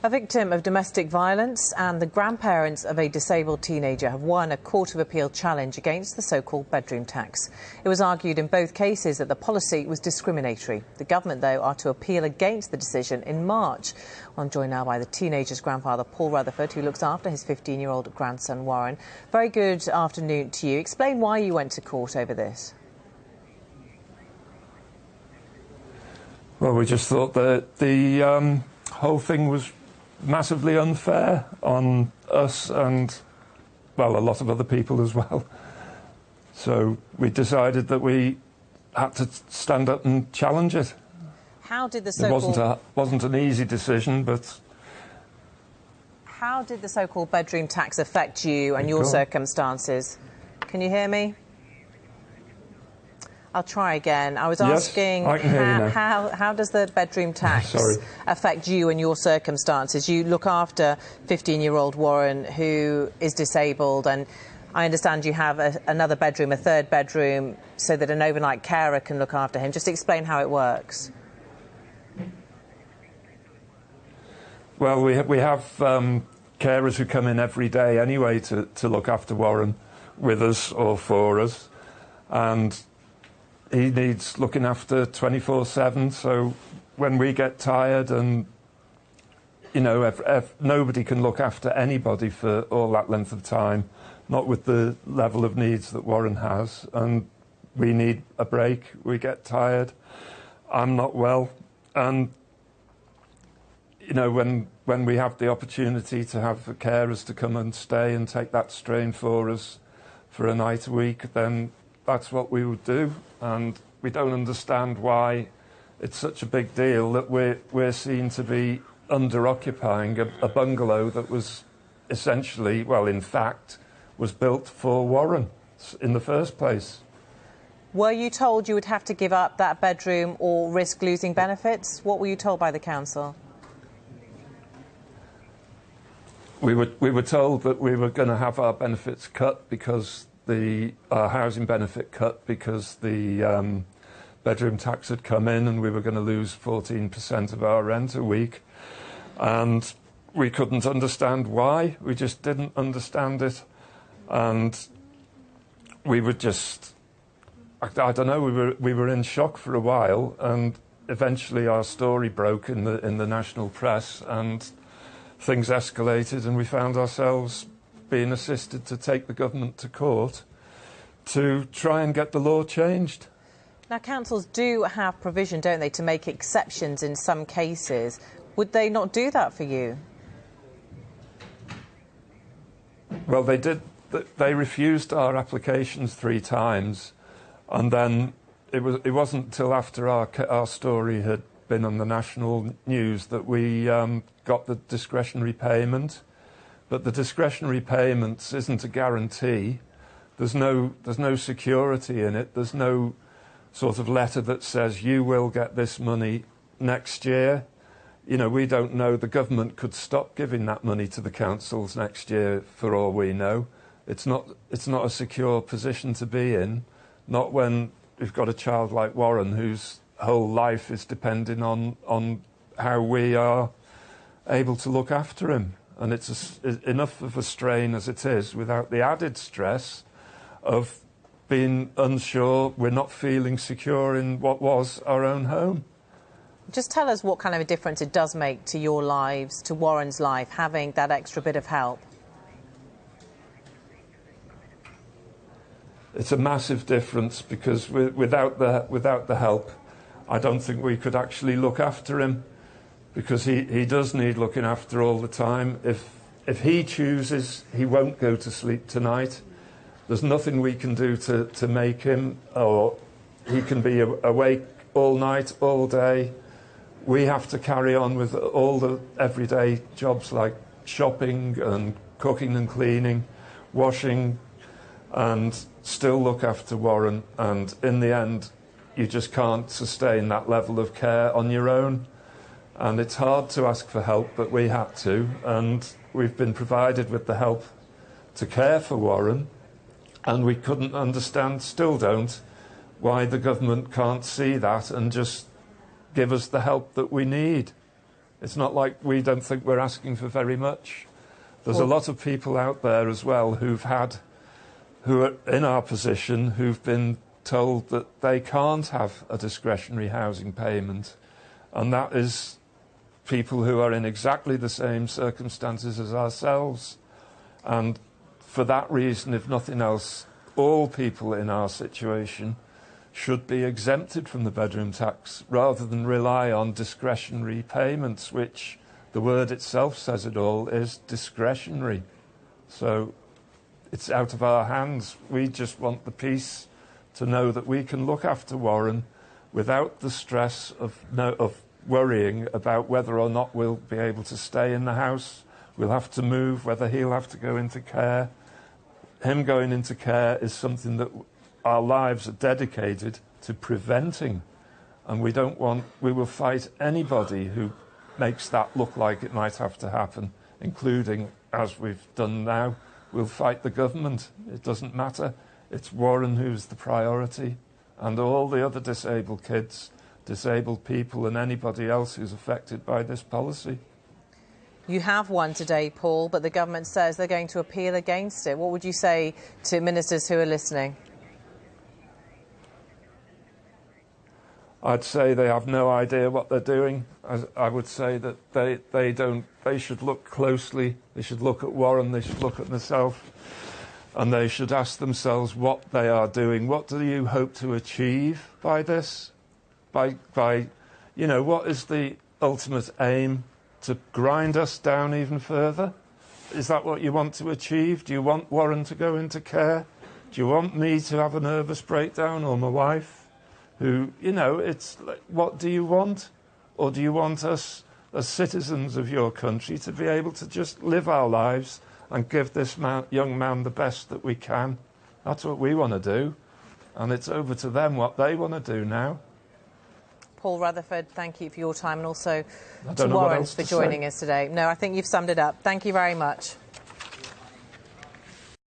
A victim of domestic violence and the grandparents of a disabled teenager have won a Court of Appeal challenge against the so-called bedroom tax. It was argued in both cases that the policy was discriminatory. The government, though, are to appeal against the decision in March. I'm joined now by the teenager's grandfather, Paul Rutherford, who looks after his 15-year-old grandson, Warren. Very good afternoon to you. Explain why you went to court over this. Well, we just thought that the whole thing was massively unfair on us and, well, a lot of other people as well. So we decided that we had to stand up and challenge it. How did the It wasn't an easy decision, but... How did the so-called bedroom tax affect you and your circumstances? Can you hear me? I'll try again. I was asking, I can hear you now. How does the bedroom tax Sorry. affect you and your circumstances? You look after 15-year-old Warren, who is disabled, and I understand you have another bedroom, a third bedroom, so that an overnight carer can look after him. Just explain how it works. Well, we have carers who come in every day anyway to look after Warren with us or for us, and he needs looking after 24/7, so when we get tired and, you know, nobody can look after anybody for all that length of time, not with the level of needs that Warren has, and we need a break, we get tired, I'm not well, and, you know, when we have the opportunity to have the carers to come and stay and take that strain for us for a night a week, then that's what we would do, and we don't understand why it's such a big deal that we're seen to be under-occupying a bungalow that was essentially, well, in fact, was built for Warren in the first place. Were you told you would have to give up that bedroom or risk losing benefits? What were you told by the council? We were told that we were going to have our benefits cut because our housing benefit cut because the bedroom tax had come in, and we were going to lose 14% of our rent a week. And we couldn't understand why. We just didn't understand it. And we were just, I don't know, we were in shock for a while, and eventually our story broke in the national press, and things escalated, and we found ourselves being assisted to take the government to court to try and get the law changed. Now, councils do have provision, don't they, to make exceptions in some cases. Would they not do that for you? Well, they did. They refused our applications 3 times, and then it wasn't until after our story had been on the national news that we got the discretionary payment. But the discretionary payments isn't a guarantee. There's no security in it. There's no sort of letter that says you will get this money next year. You know, we don't know. The government could stop giving that money to the councils next year for all we know. It's not a secure position to be in, not when we've got a child like Warren whose whole life is depending on how we are able to look after him. And it's enough of a strain as it is, without the added stress of being unsure, we're not feeling secure in what was our own home. Just tell us what kind of a difference it does make to your lives, to Warren's life, having that extra bit of help. It's a massive difference, because without the help, I don't think we could actually look after him. Because he does need looking after all the time. If he chooses, he won't go to sleep tonight. There's nothing we can do to make him, or he can be awake all night, all day. We have to carry on with all the everyday jobs like shopping and cooking and cleaning, washing, and still look after Warren. And in the end, you just can't sustain that level of care on your own. And it's hard to ask for help, but we had to, and we've been provided with the help to care for Warren, and we couldn't understand, still don't, why the government can't see that and just give us the help that we need. It's not like we don't think we're asking for very much. There's a lot of people out there as well who are in our position, who've been told that they can't have a discretionary housing payment. And that is people who are in exactly the same circumstances as ourselves. And for that reason, if nothing else, all people in our situation should be exempted from the bedroom tax rather than rely on discretionary payments, which the word itself says it all, is discretionary. So it's out of our hands. We just want the peace to know that we can look after Warren without the stress of worrying about whether or not we'll be able to stay in the house. We'll have to move, whether he'll have to go into care. Him going into care is something that our lives are dedicated to preventing. And we will fight anybody who makes that look like it might have to happen, including, as we've done now, we'll fight the government. It doesn't matter. It's Warren who's the priority, and all the other disabled kids, disabled people and anybody else who's affected by this policy. You have won today, Paul, but the government says they're going to appeal against it. What would you say to ministers who are listening? I'd say they have no idea what they're doing. I would say that they should look closely. They should look at Warren, they should look at themselves, and they should ask themselves what they are doing. What do you hope to achieve by this? By what is the ultimate aim? To grind us down even further? Is that what you want to achieve? Do you want Warren to go into care? Do you want me to have a nervous breakdown, or my wife? It's like, what do you want? Or do you want us, as citizens of your country, to be able to just live our lives and give this young man the best that we can? That's what we want to do. And it's over to them what they want to do now. Paul Rutherford, thank you for your time, and also to Warren for joining us today. No, I think you've summed it up. Thank you very much.